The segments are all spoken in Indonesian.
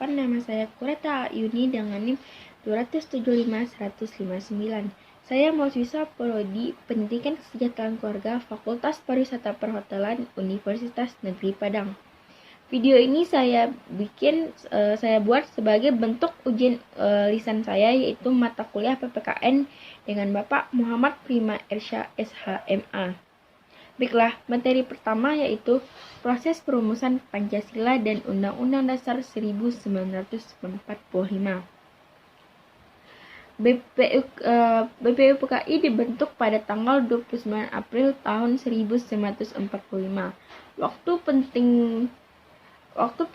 perkenalkan, nama saya Kureta Ayuni dengan NIM 275-159. Saya mahasiswa Prodi Pendidikan Kesejahteraan Keluarga Fakultas Pariwisata Perhotelan Universitas Negeri Padang. Video ini saya buat sebagai bentuk ujian lisan saya, yaitu mata kuliah PPKN dengan Bapak Muhammad Prima Ersya SHMA. Baiklah, materi pertama yaitu proses perumusan Pancasila dan Undang-Undang Dasar 1945. BPU PKI dibentuk pada tanggal 29 April tahun 1945. Waktu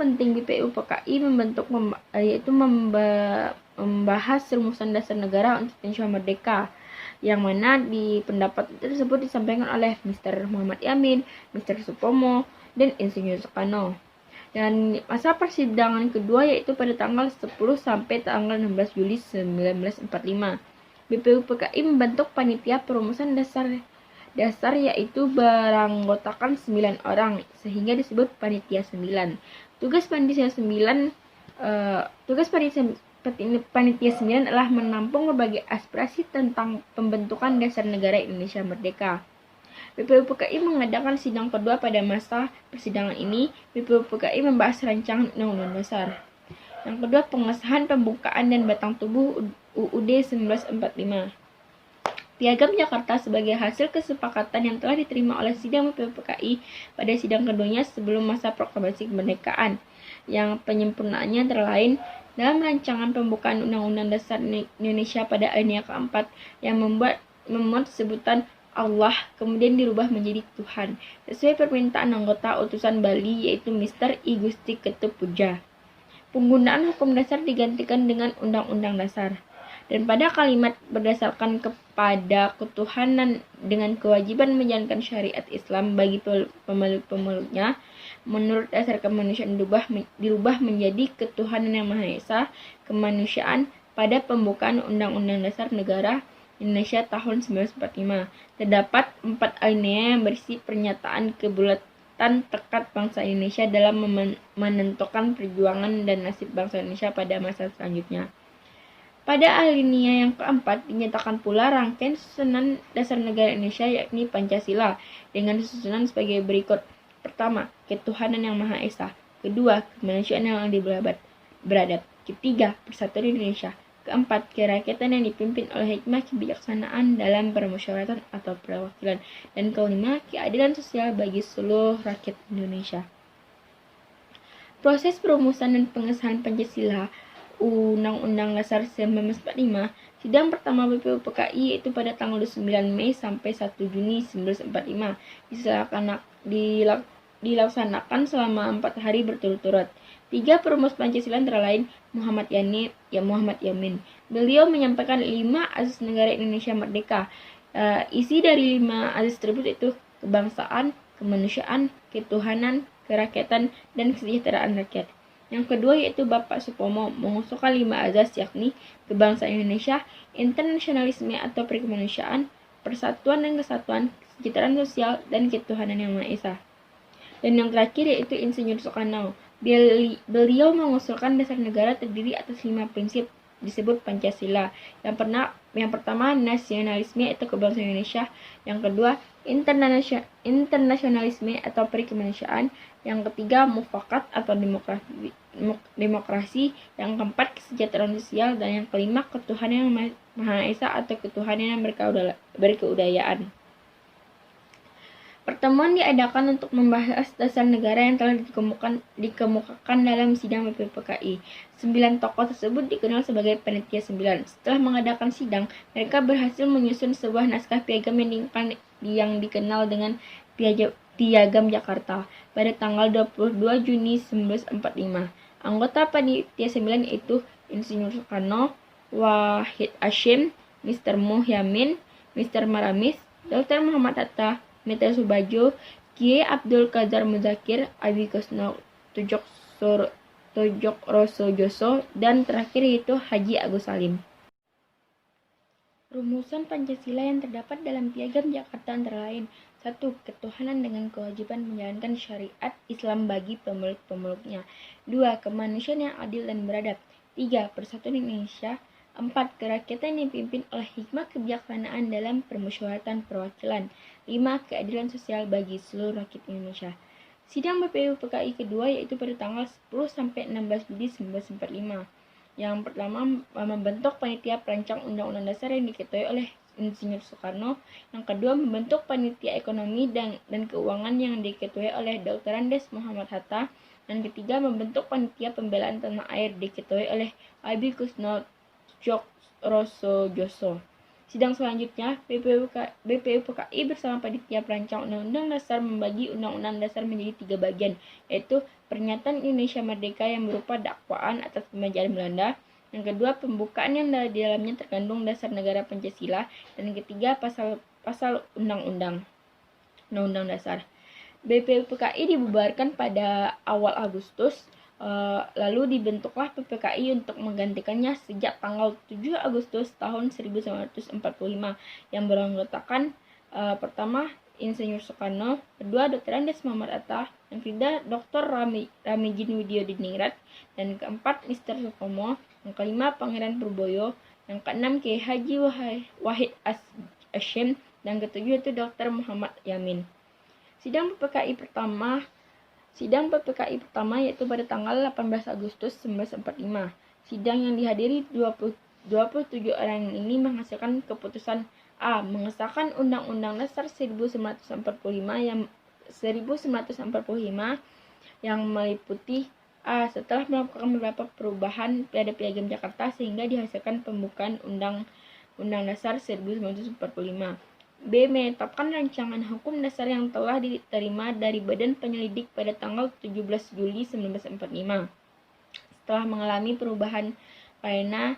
penting BPU PKI membahas rumusan dasar negara untuk Indonesia Merdeka, yang mana di pendapat tersebut disampaikan oleh Mr. Muhammad Yamin, Mr. Supomo, dan Insinyur Soekarno. Dan masa persidangan kedua yaitu pada tanggal 10 sampai tanggal 16 Juli 1945. BPU PKI membentuk panitia perumusan dasar yaitu beranggotakan 9 orang sehingga disebut panitia 9. Tugas panitia 9 adalah menampung berbagai aspirasi tentang pembentukan dasar negara Indonesia Merdeka. BPU PKI mengadakan sidang kedua. Pada masa persidangan ini, BPU PKI membahas rancangan Undang-Undang Dasar. Yang kedua, pengesahan pembukaan dan batang tubuh UUD 1945. Piagam Jakarta sebagai hasil kesepakatan yang telah diterima oleh sidang BPU PKI pada sidang keduanya sebelum masa proklamasi kemerdekaan, yang penyempurnaannya antara lain dalam rancangan pembukaan Undang-Undang Dasar Indonesia pada alinea keempat yang memuat sebutan Allah kemudian dirubah menjadi Tuhan sesuai permintaan anggota utusan Bali yaitu Mr. I Gusti Ketut Puja. Penggunaan hukum dasar digantikan dengan Undang-Undang Dasar. Dan pada kalimat berdasarkan kepada ketuhanan dengan kewajiban menjalankan syariat Islam bagi pemeluk-pemeluknya, menurut dasar kemanusiaan dirubah menjadi ketuhanan yang Maha Esa, kemanusiaan pada pembukaan Undang-Undang Dasar Negara Indonesia tahun 1945. Terdapat 4 alinea yang berisi pernyataan kebulatan tekad bangsa Indonesia dalam menentukan perjuangan dan nasib bangsa Indonesia pada masa selanjutnya. Pada alinea yang keempat dinyatakan pula rangkaian susunan dasar negara Indonesia yakni Pancasila dengan susunan sebagai berikut. Pertama, ketuhanan yang Maha Esa. Kedua, kemanusiaan yang adil beradab. Ketiga, persatuan Indonesia. Keempat, kerakyatan yang dipimpin oleh hikmah kebijaksanaan dalam permusyawaratan atau perwakilan. Dan kelima, keadilan sosial bagi seluruh rakyat Indonesia. Proses perumusan dan pengesahan Pancasila Undang-Undang Dasar 1945, sidang pertama BPU PKI yaitu pada tanggal 9 Mei sampai 1 Juni 1945, dilaksanakan selama 4 hari berturut-turut. 3 perumus Pancasila antara lain Muhammad Yamin. Beliau menyampaikan 5 azas negara Indonesia Merdeka. Isi dari 5 azas tersebut yaitu kebangsaan, kemanusiaan, ketuhanan, kerakyatan, dan kesejahteraan rakyat. Yang kedua yaitu Bapak Supomo mengusulkan 5 azas yakni kebangsaan Indonesia, internasionalisme atau perkemanusiaan, persatuan dan kesatuan, kesejahteraan sosial, dan ketuhanan yang Maha Esa. Dan yang terakhir yaitu Insinyur Soekarno. Beliau mengusulkan dasar negara terdiri atas 5 prinsip disebut Pancasila. Yang pertama nasionalisme atau kebangsaan Indonesia, yang kedua internasionalisme atau perkemanusiaan, yang ketiga mufakat atau demokrasi, yang keempat kesejahteraan sosial, dan yang kelima ketuhanan yang Maha Esa atau ketuhanan yang berkeudayaan. Pertemuan diadakan untuk membahas dasar negara yang telah dikemukakan dalam sidang BPU PKI. 9 tokoh tersebut dikenal sebagai panitia 9. Setelah mengadakan sidang, mereka berhasil menyusun sebuah naskah piagam yang dikenal dengan Piagam Jakarta pada tanggal 22 Juni 1945. Anggota panitia 9 yaitu Insinyur Soekarno, Wahid Hasyim, Mr. Muhyamin, Mr. Maramis, Dr. Muhammad Hatta, Meta Subagio, Kiai Abdul Qadir Muzakir, Abi Kusno Tjokrosojoso, dan terakhir yaitu Haji Agus Salim. Rumusan Pancasila yang terdapat dalam Piagam Jakarta antara lain: 1. Ketuhanan dengan kewajiban menjalankan syariat Islam bagi pemeluk-pemeluknya. 2. Kemanusiaan yang adil dan beradab. 3. Persatuan Indonesia. 4. Kerakyatan yang dipimpin oleh hikmah kebijaksanaan dalam permusyawaratan perwakilan. 5. Keadilan sosial bagi seluruh rakyat Indonesia. Sidang BPU PKI kedua yaitu pada tanggal 10 sampai 16 Juli 1945. Yang pertama, membentuk panitia perancang Undang-Undang Dasar yang diketuai oleh Insinyur Soekarno. Yang kedua, membentuk panitia ekonomi dan keuangan yang diketuai oleh Dr. Andes Muhammad Hatta. Dan ketiga, membentuk panitia pembelaan tanah air diketuai oleh Abi Kusno Cokrosojoso. Sidang selanjutnya, BPU PKI bersama panitia perancang Undang-Undang Dasar membagi Undang-Undang Dasar menjadi 3 bagian, yaitu Pernyataan Indonesia Merdeka yang berupa dakwaan atas penjajahan Belanda. Yang kedua, pembukaan yang di dalamnya terkandung dasar negara Pancasila. Dan yang ketiga, pasal Undang-Undang Dasar. BPU PKI dibubarkan pada awal Agustus. Lalu dibentuklah PPKI untuk menggantikannya sejak tanggal 7 Agustus tahun 1945 yang beranggotakan pertama Insinyur Soekarno, kedua Dr. Andes Muhammad Hatta, yang ketiga Dr. Ramijin Widyodiningrat, dan keempat Mr. Sutomo, yang kelima Pangeran Purboyo, yang keenam Kiai Haji Wahid Hasyim, dan ketujuh itu Dr. Muhammad Yamin. Sidang PPKI pertama yaitu pada tanggal 18 Agustus 1945. Sidang yang dihadiri 27 orang ini menghasilkan keputusan: A. Mengesahkan Undang-Undang Dasar 1945 yang meliputi: A. Setelah melakukan beberapa perubahan pada Piagam Jakarta sehingga dihasilkan pembukaan Undang-Undang Dasar 1945. B. Menetapkan rancangan hukum dasar yang telah diterima dari Badan Penyelidik pada tanggal 17 Juli 1945 setelah mengalami perubahan karena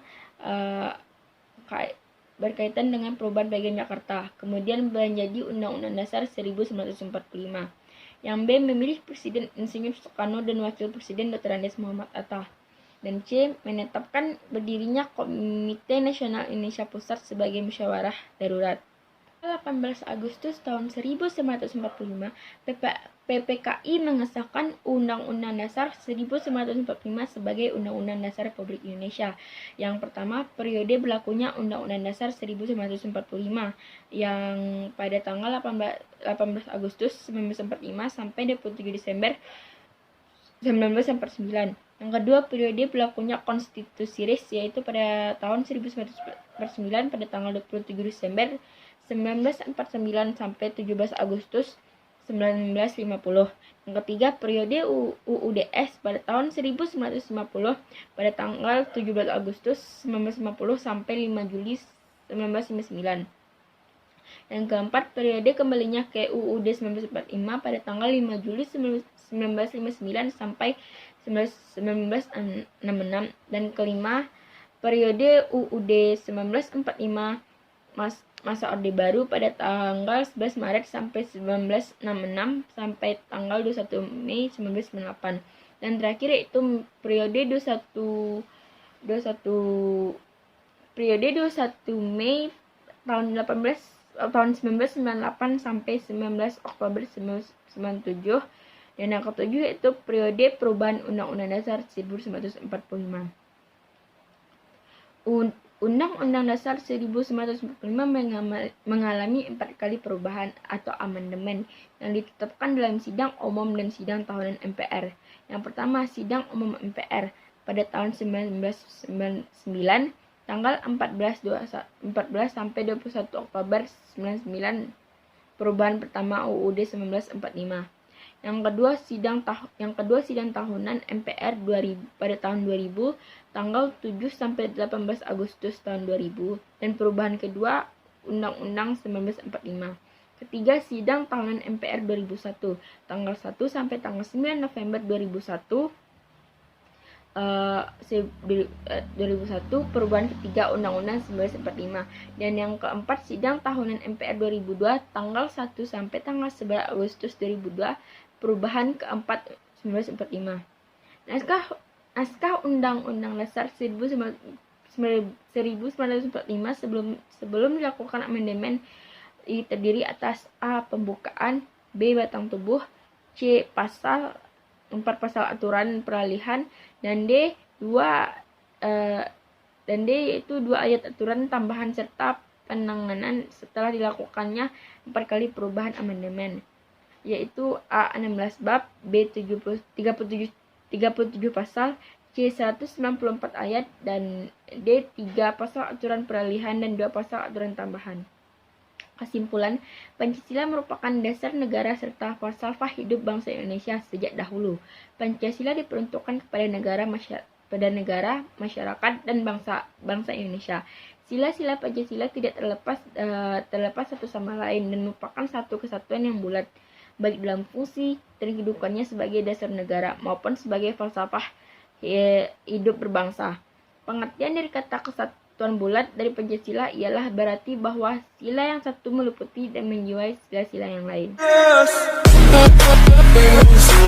berkaitan dengan perubahan Piagam Jakarta, kemudian menjadi Undang-Undang Dasar 1945. Yang B. Memilih Presiden Insinyur Soekarno dan Wakil Presiden Dr. Andes Muhammad Hatta. Dan C. Menetapkan berdirinya Komite Nasional Indonesia Pusat sebagai musyawarah darurat. 18 Agustus tahun 1945, PPKI mengesahkan Undang-Undang Dasar 1945 sebagai Undang-Undang Dasar Republik Indonesia. Yang pertama, periode berlakunya Undang-Undang Dasar 1945 yang pada tanggal 18 Agustus 1945 sampai 27 Desember 1949. Yang kedua, periode berlakunya Konstitusi RIS yaitu pada tahun 1949 pada tanggal 27 Desember 1949 sampai 17 Agustus 1950. Yang ketiga, periode UUDS pada tahun 1950 pada tanggal 17 Agustus 1950 sampai 5 Juli 1959. Yang keempat, periode kembalinya ke UUD 1945 pada tanggal 5 Juli 1959 sampai 1966. Dan kelima, periode UUD 1945 masa Orde Baru pada tanggal 11 Maret sampai 1966 sampai tanggal 21 Mei 1998. Dan terakhir yaitu periode 21 Mei tahun 1998 sampai 19 Oktober 1997. Dan yang ketujuh yaitu periode perubahan Undang-Undang Dasar 1945. Undang-Undang Dasar 1945 mengalami 4 kali perubahan atau amandemen yang ditetapkan dalam sidang umum dan sidang tahunan MPR. Yang pertama, sidang umum MPR pada tahun 1999 tanggal 14 sampai 21 Oktober 99, perubahan pertama UUD 1945. Yang kedua sidang tahunan MPR pada tahun 2000 tanggal 7 sampai 18 Agustus tahun 2000 dan perubahan kedua Undang-Undang 1945. Ketiga, sidang tahunan MPR 2001 tanggal 1 sampai tanggal 9 November 2001 perubahan ketiga Undang-Undang 1945. Dan yang keempat, sidang tahunan MPR 2002 tanggal 1 sampai tanggal 11 Agustus 2002 perubahan keempat 1945. Naskah Undang-Undang Dasar 1945 1945 sebelum dilakukan amandemen terdiri atas A. Pembukaan, B. Batang tubuh, C. Pasal 4 pasal aturan peralihan, dan D. 2 yaitu 2 ayat aturan tambahan serta penanganan setelah dilakukannya 4 kali perubahan amandemen, yaitu A. 16 bab, B. 37 pasal, C. 194 ayat, dan D. 3 pasal aturan peralihan dan 2 pasal aturan tambahan. Kesimpulan, Pancasila merupakan dasar negara serta falsafah hidup bangsa Indonesia sejak dahulu. Pancasila diperuntukkan kepada negara, masyarakat, dan bangsa Indonesia. Sila-sila Pancasila tidak terlepas satu sama lain dan merupakan satu kesatuan yang bulat, baik dalam fungsi dan kehidupannya sebagai dasar negara maupun sebagai falsafah hidup berbangsa. Pengertian dari kata kesatuan bulat dari Pancasila ialah berarti bahwa sila yang satu meliputi dan menjiwai sila-sila yang lain.